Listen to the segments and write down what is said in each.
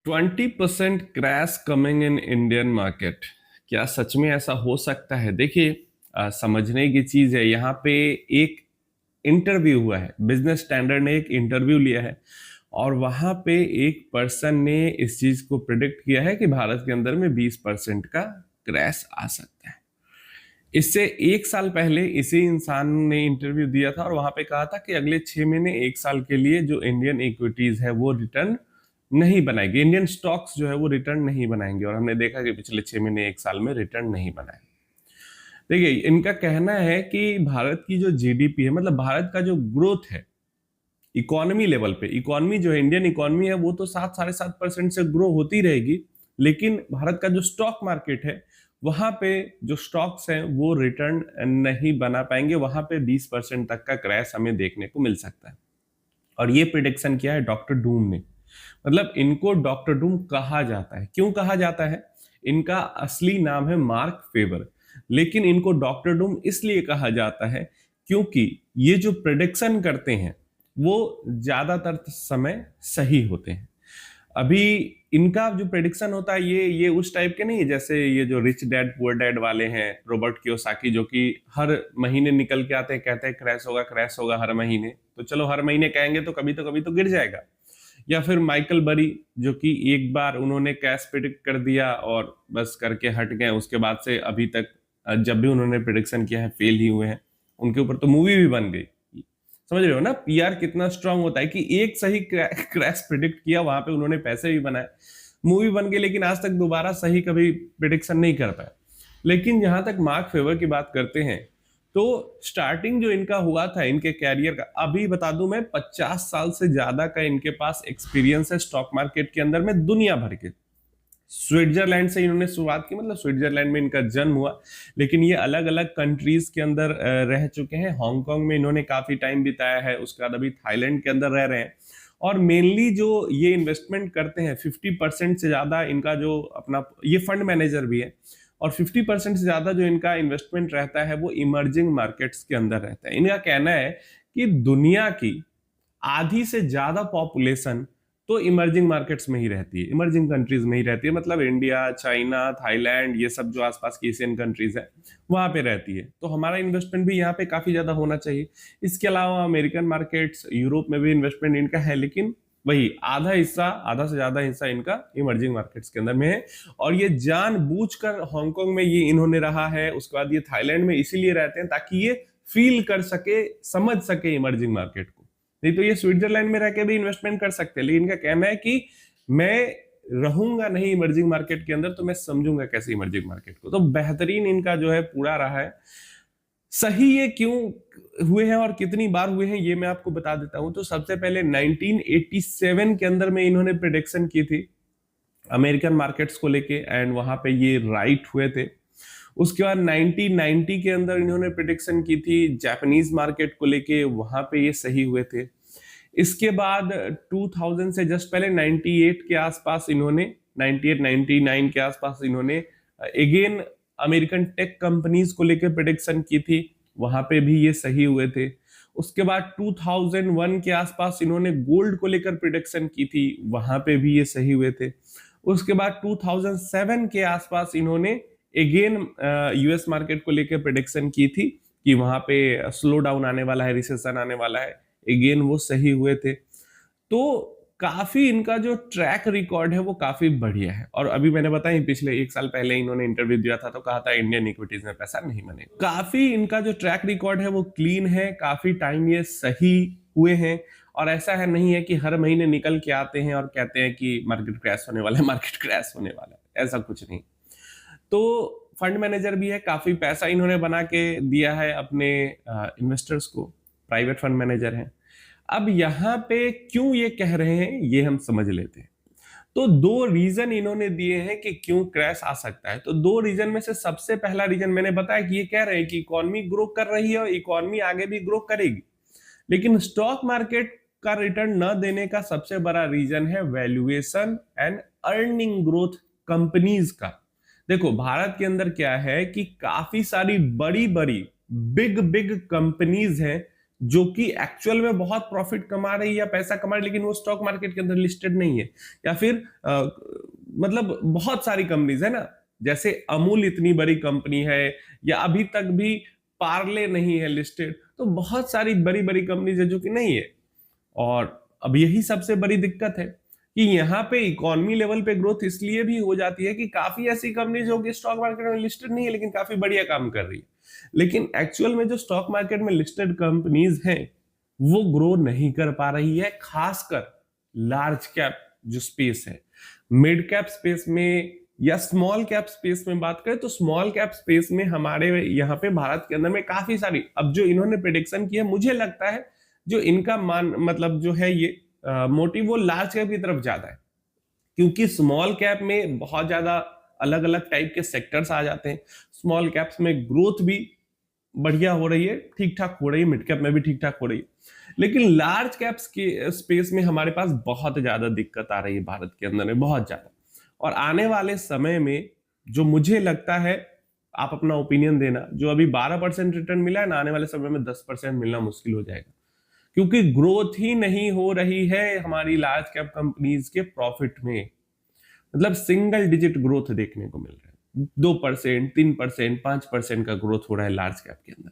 20% crash coming in Indian market. क्या सच में ऐसा हो सकता है? देखिए, समझने की चीज है। यहाँ पे एक इंटरव्यू हुआ है, बिजनेस स्टैंडर्ड ने एक इंटरव्यू लिया है और वहां पे एक पर्सन ने इस चीज को प्रिडिक्ट किया है कि भारत के अंदर में 20% का क्रैश आ सकता है। इससे एक साल पहले इसी इंसान ने इंटरव्यू दिया था और वहां पे कहा था कि अगले 6 महीने एक साल के लिए जो इंडियन इक्विटीज है वो रिटर्न नहीं बनाएगी, इंडियन स्टॉक्स जो है वो रिटर्न नहीं बनाएंगे। और हमने देखा कि पिछले 6 महीने एक साल में रिटर्न नहीं बनाए। देखिए, इनका कहना है कि भारत की जो जीडीपी है, मतलब भारत का जो ग्रोथ है इकोनॉमी लेवल पे, इकोनॉमी जो है इंडियन इकोनॉमी है वो तो 7-7.5% से ग्रो होती रहेगी, लेकिन भारत का जो स्टॉक मार्केट है वहां पे जो स्टॉक्स हैं वो रिटर्न नहीं बना पाएंगे। वहां पे 20% तक का क्रैश हमें देखने को मिल सकता है। और ये प्रिडिक्शन किया है डॉक्टर डूम ने। मतलब इनको डॉक्टर डूम कहा जाता है। क्यों कहा जाता है? इनका असली नाम है मार्क फेवर, लेकिन इनको डॉक्टर डूम इसलिए कहा जाता है क्योंकि ये जो प्रिडिक्शन करते हैं वो ज्यादातर समय सही होते हैं। अभी इनका जो प्रेडिक्शन होता है ये उस टाइप के नहीं है जैसे ये जो रिच डैड पुअर डैड वाले हैं, रॉबर्ट कियोसाकी, जो कि हर महीने निकल के आते हैं, कहते हैं क्रैश होगा हर महीने। तो चलो हर महीने कहेंगे तो कभी तो गिर जाएगा। या फिर माइकल बरी, जो कि एक बार उन्होंने कैश प्रिडिक्ट कर दिया और बस करके हट गए, उसके बाद से अभी तक जब भी उन्होंने प्रिडिक्शन किया है फेल ही हुए हैं। उनके ऊपर तो मूवी भी बन गई। समझ रहे हो ना पीआर कितना स्ट्रांग होता है कि एक सही क्रैश प्रिडिक्ट किया, वहां पे उन्होंने पैसे भी बनाए, मूवी बन गई, लेकिन आज तक दोबारा सही कभी प्रिडिक्शन नहीं कर पाए। लेकिन जहां तक मार्क फेवर की बात करते हैं तो स्टार्टिंग जो इनका हुआ था इनके कैरियर का, अभी बता दूं मैं, 50 साल से ज्यादा का इनके पास एक्सपीरियंस है स्टॉक मार्केट के अंदर में दुनिया भर के। स्विट्जरलैंड से इन्होंने शुरुआत की, मतलब स्विट्जरलैंड में इनका जन्म हुआ, लेकिन ये अलग अलग कंट्रीज के अंदर रह चुके हैं। हांगकांग में इन्होंने काफी टाइम बिताया है, उसके बाद अभी थाईलैंड के अंदर रह रहे हैं। और मेनली जो ये इन्वेस्टमेंट करते हैं, 50% से ज्यादा इनका जो अपना, ये फंड मैनेजर भी है, और 50% से ज्यादा जो इनका इन्वेस्टमेंट रहता है वो इमर्जिंग मार्केट्स के अंदर रहता है। इनका कहना है कि दुनिया की आधी से ज्यादा पॉपुलेशन तो इमर्जिंग मार्केट्स में ही रहती है, इमर्जिंग कंट्रीज में ही रहती है, मतलब इंडिया, चाइना, थाईलैंड, ये सब जो आसपास की एशियन कंट्रीज है वहां पे रहती है। तो हमारा इन्वेस्टमेंट भी यहाँ पे काफी ज्यादा होना चाहिए। इसके अलावा अमेरिकन मार्केट्स, यूरोप में भी इन्वेस्टमेंट इनका है, लेकिन वही आधा से ज्यादा हिस्सा इनका इमर्जिंग मार्केट्स के अंदर में है। और ये जानबूझकर हांगकांग में ये इन्होंने रहा है, उसके बाद ये थाईलैंड में इसीलिए रहते हैं ताकि ये फील कर सके, समझ सके इमर्जिंग मार्केट को। नहीं तो ये स्विट्जरलैंड में रह के भी इन्वेस्टमेंट कर सकते हैं, लेकिन इनका कहना है कि मैं रहूंगा नहीं इमर्जिंग मार्केट के अंदर तो मैं समझूंगा कैसे इमर्जिंग मार्केट को। तो बेहतरीन इनका जो है पूरा रहा है। सही ये क्यों हुए हैं और कितनी बार हुए हैं ये मैं आपको बता देता हूं। तो सबसे पहले 1987 के अंदर में इन्होंने प्रिडिक्शन की थी अमेरिकन मार्केट्स को लेके, एंड वहां पे ये राइट हुए थे। उसके बाद 1990 के अंदर इन्होंने प्रिडिक्शन की थी जापानीज मार्केट को लेके, वहां पे ये सही हुए थे। इसके बाद 2000 से जस्ट पहले 98 के आसपास इन्होंने, 98 99 के आसपास इन्होंने अगेन अमेरिकन टेक कंपनीज को लेकर प्रिडिक्शन की थी, वहां पे भी ये सही हुए थे। उसके बाद 2001 के आसपास इन्होंने गोल्ड को लेकर प्रिडिक्शन की थी, वहां पे भी ये सही हुए थे। उसके बाद 2007 के आसपास इन्होंने अगेन यूएस मार्केट को लेकर प्रिडिक्शन की थी कि वहां पे स्लो डाउन आने वाला है, रिसेशन आने वाला है, अगेन वो सही हुए थे। तो काफी इनका जो ट्रैक रिकॉर्ड है वो काफी बढ़िया है। और अभी मैंने बताया पिछले एक साल पहले इन्होंने इंटरव्यू दिया था तो कहा था इंडियन इक्विटीज में पैसा नहीं बनेगा। काफी इनका जो ट्रैक रिकॉर्ड है वो क्लीन है, काफी टाइम ये सही हुए हैं। और ऐसा है नहीं है कि हर महीने निकल के आते हैं और कहते हैं कि मार्केट क्रैश होने वाला है, मार्केट क्रैश होने वाला है, ऐसा कुछ नहीं। तो फंड मैनेजर भी है, काफी पैसा इन्होंने बना के दिया है अपने इन्वेस्टर्स को, प्राइवेट फंड मैनेजर हैं। अब यहां पे क्यों ये कह रहे हैं ये हम समझ लेते हैं। तो दो रीजन इन्होंने दिए हैं कि क्यों क्रैश आ सकता है। तो दो रीजन में से सबसे पहला रीजन मैंने बताया कि ये कह रहे हैं कि इकोनॉमी ग्रो कर रही है और इकोनॉमी आगे भी ग्रो करेगी, लेकिन स्टॉक मार्केट का रिटर्न न देने का सबसे बड़ा रीजन है valuation and earning growth companies का। देखो भारत के अंदर क्या है कि काफी सारी बड़ी बड़ी बिग बिग कंपनीज हैं जो कि एक्चुअल में बहुत प्रॉफिट कमा रही है या पैसा कमा रही है, लेकिन वो स्टॉक मार्केट के अंदर लिस्टेड नहीं है। या फिर मतलब बहुत सारी कंपनीज है ना, जैसे अमूल इतनी बड़ी कंपनी है, या अभी तक भी पार्ले नहीं है लिस्टेड, तो बहुत सारी बड़ी बड़ी कंपनीज है जो कि नहीं है। और अब यही सबसे बड़ी दिक्कत है कि यहाँ पे इकोनॉमी लेवल पे ग्रोथ इसलिए भी हो जाती है कि काफी ऐसी कंपनीज हो कि स्टॉक मार्केट में लिस्टेड नहीं है लेकिन काफी बढ़िया काम कर रही है, लेकिन एक्चुअल में जो स्टॉक मार्केट में लिस्टेड कंपनीज हैं वो ग्रो नहीं कर पा रही है, खासकर लार्ज कैप जो स्पेस है। मिड कैप स्पेस में या स्मॉल कैप स्पेस में बात करें तो स्मॉल कैप स्पेस में हमारे यहाँ पे भारत के अंदर में काफी सारी, अब जो इन्होंने प्रेडिक्शन किया मुझे लगता है जो इनका मान मतलब जो है ये मोटिव वो लार्ज कैप की तरफ ज्यादा है, क्योंकि स्मॉल कैप में बहुत ज्यादा अलग अलग टाइप के सेक्टर्स आ जाते हैं। स्मॉल कैप्स में ग्रोथ भी बढ़िया हो रही है, ठीक ठाक हो रही है, मिड कैप में भी ठीक ठाक हो रही है, लेकिन लार्ज कैप्स के स्पेस में हमारे पास बहुत ज्यादा दिक्कत आ रही है भारत के अंदर में, बहुत ज्यादा। और आने वाले समय में जो मुझे लगता है, आप अपना ओपिनियन देना, जो अभी 12% रिटर्न मिला है ना, आने वाले समय में 10% मिलना मुश्किल हो जाएगा, क्योंकि ग्रोथ ही नहीं हो रही है हमारी लार्ज कैप कंपनीज के प्रॉफिट में। मतलब सिंगल डिजिट ग्रोथ देखने को मिल रहा है, 2%, 3%, 5% का ग्रोथ हो रहा है लार्ज कैप के अंदर।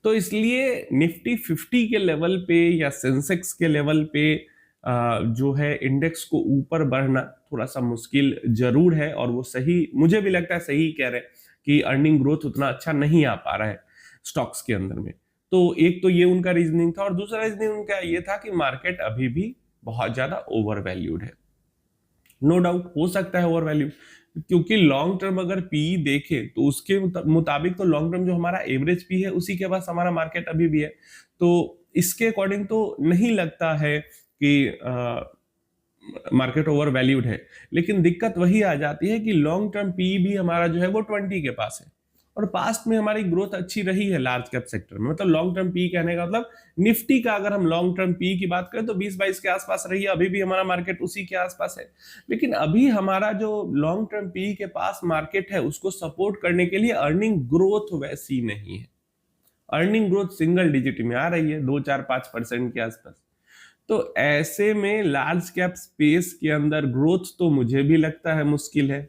तो इसलिए निफ्टी 50 के लेवल पे या सेंसेक्स के लेवल पे जो है इंडेक्स को ऊपर बढ़ना थोड़ा सा मुश्किल जरूर है, और वो सही, मुझे भी लगता है सही कह रहे हैं कि अर्निंग ग्रोथ उतना अच्छा नहीं आ पा रहा है स्टॉक्स के अंदर में। तो एक तो ये उनका रीजनिंग था, और दूसरा रीजनिंग उनका ये था कि मार्केट अभी भी बहुत ज्यादा ओवर वैल्यूड है। नो डाउट हो सकता है ओवर वैल्यू, क्योंकि लॉन्ग टर्म अगर पी देखे तो उसके मुताबिक तो लॉन्ग टर्म जो हमारा एवरेज पी है उसी के पास हमारा मार्केट अभी भी है। तो इसके अकॉर्डिंग तो नहीं लगता है कि मार्केट ओवर वैल्यूड है, लेकिन दिक्कत वही आ जाती है कि लॉन्ग टर्म पी भी हमारा जो है वो 20 के पास है, और पास्ट में हमारी ग्रोथ अच्छी रही है लार्ज कैप सेक्टर में। मतलब लॉन्ग टर्म पी कहने का मतलब निफ्टी का अगर हम लॉन्ग टर्म पी की बात करें तो 20-22 के आसपास रही है, अभी भी हमारा मार्केट उसी के आसपास है। लेकिन अभी हमारा जो लॉन्ग टर्म पी के पास मार्केट है उसको सपोर्ट करने के लिए अर्निंग ग्रोथ वैसी नहीं है। अर्निंग ग्रोथ सिंगल डिजिट में आ रही है, 2-4-5% के आसपास। तो ऐसे में लार्ज कैप स्पेस के अंदर ग्रोथ तो मुझे भी लगता है मुश्किल है,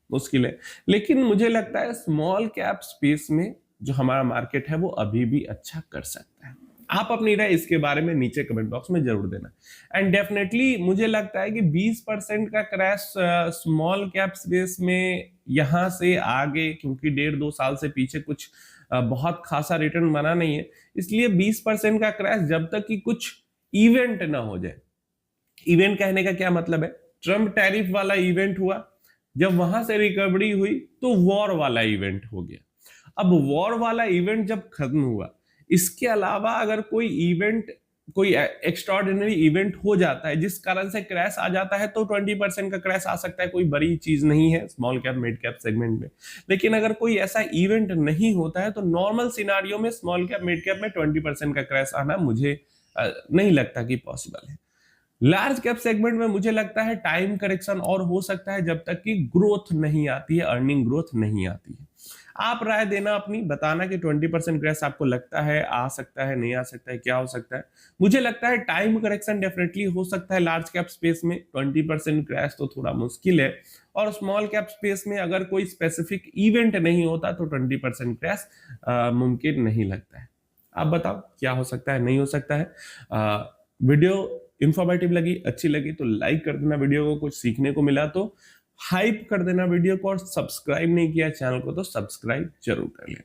मुश्किल है। लेकिन मुझे लगता है स्मॉल कैप स्पेस में जो हमारा मार्केट है वो अभी भी अच्छा कर सकता है। आप अपनी राय इसके बारे में नीचे कमेंट बॉक्स में जरूर देना। एंड डेफिनेटली मुझे लगता है कि 20% का क्रैश स्मॉल कैप स्पेस में यहां से आगे, क्योंकि 1.5-2 साल से पीछे कुछ बहुत खासा रिटर्न बना नहीं है, इसलिए 20% का क्रैश जब तक कि कुछ इवेंट ना हो जाए। इवेंट कहने का क्या मतलब है, ट्रम्प टैरिफ वाला इवेंट हुआ, जब वहां से रिकवरी हुई तो वॉर वाला इवेंट हो गया। अब वॉर वाला इवेंट जब खत्म हुआ, इसके अलावा अगर कोई इवेंट, कोई एक्स्ट्राऑर्डिनरी इवेंट हो जाता है जिस कारण से क्रैश आ जाता है, तो 20% का क्रैश आ सकता है, कोई बड़ी चीज नहीं है small cap mid cap segment में। लेकिन अगर कोई ऐसा इवेंट नहीं होता है तो नॉर्मल सिनारियो में स्मॉल कैप मिड कैप में 20% का क्रैश आना मुझे नहीं लगता कि पॉसिबल है। लार्ज कैप सेगमेंट में मुझे लगता है टाइम करेक्शन और हो सकता है जब तक कि ग्रोथ नहीं आती है, अर्निंग ग्रोथ नहीं आती है। आप राय देना अपनी, बताना कि 20% क्रैश आपको लगता है आ सकता है, नहीं आ सकता है, क्या हो सकता है। मुझे लगता है टाइम करेक्शन डेफिनेटली हो सकता है लार्ज कैप स्पेस में, 20% क्रैश तो थोड़ा मुश्किल है। और स्मॉल कैप स्पेस में अगर कोई स्पेसिफिक इवेंट नहीं होता तो 20% क्रैश मुमकिन नहीं लगता है। आप बताओ क्या हो सकता है, नहीं हो सकता है। वीडियो इंफॉर्मेटिव लगी, अच्छी लगी तो लाइक कर देना वीडियो को, कुछ सीखने को मिला तो हाइप कर देना वीडियो को, और सब्सक्राइब नहीं किया चैनल को तो सब्सक्राइब जरूर कर लेना।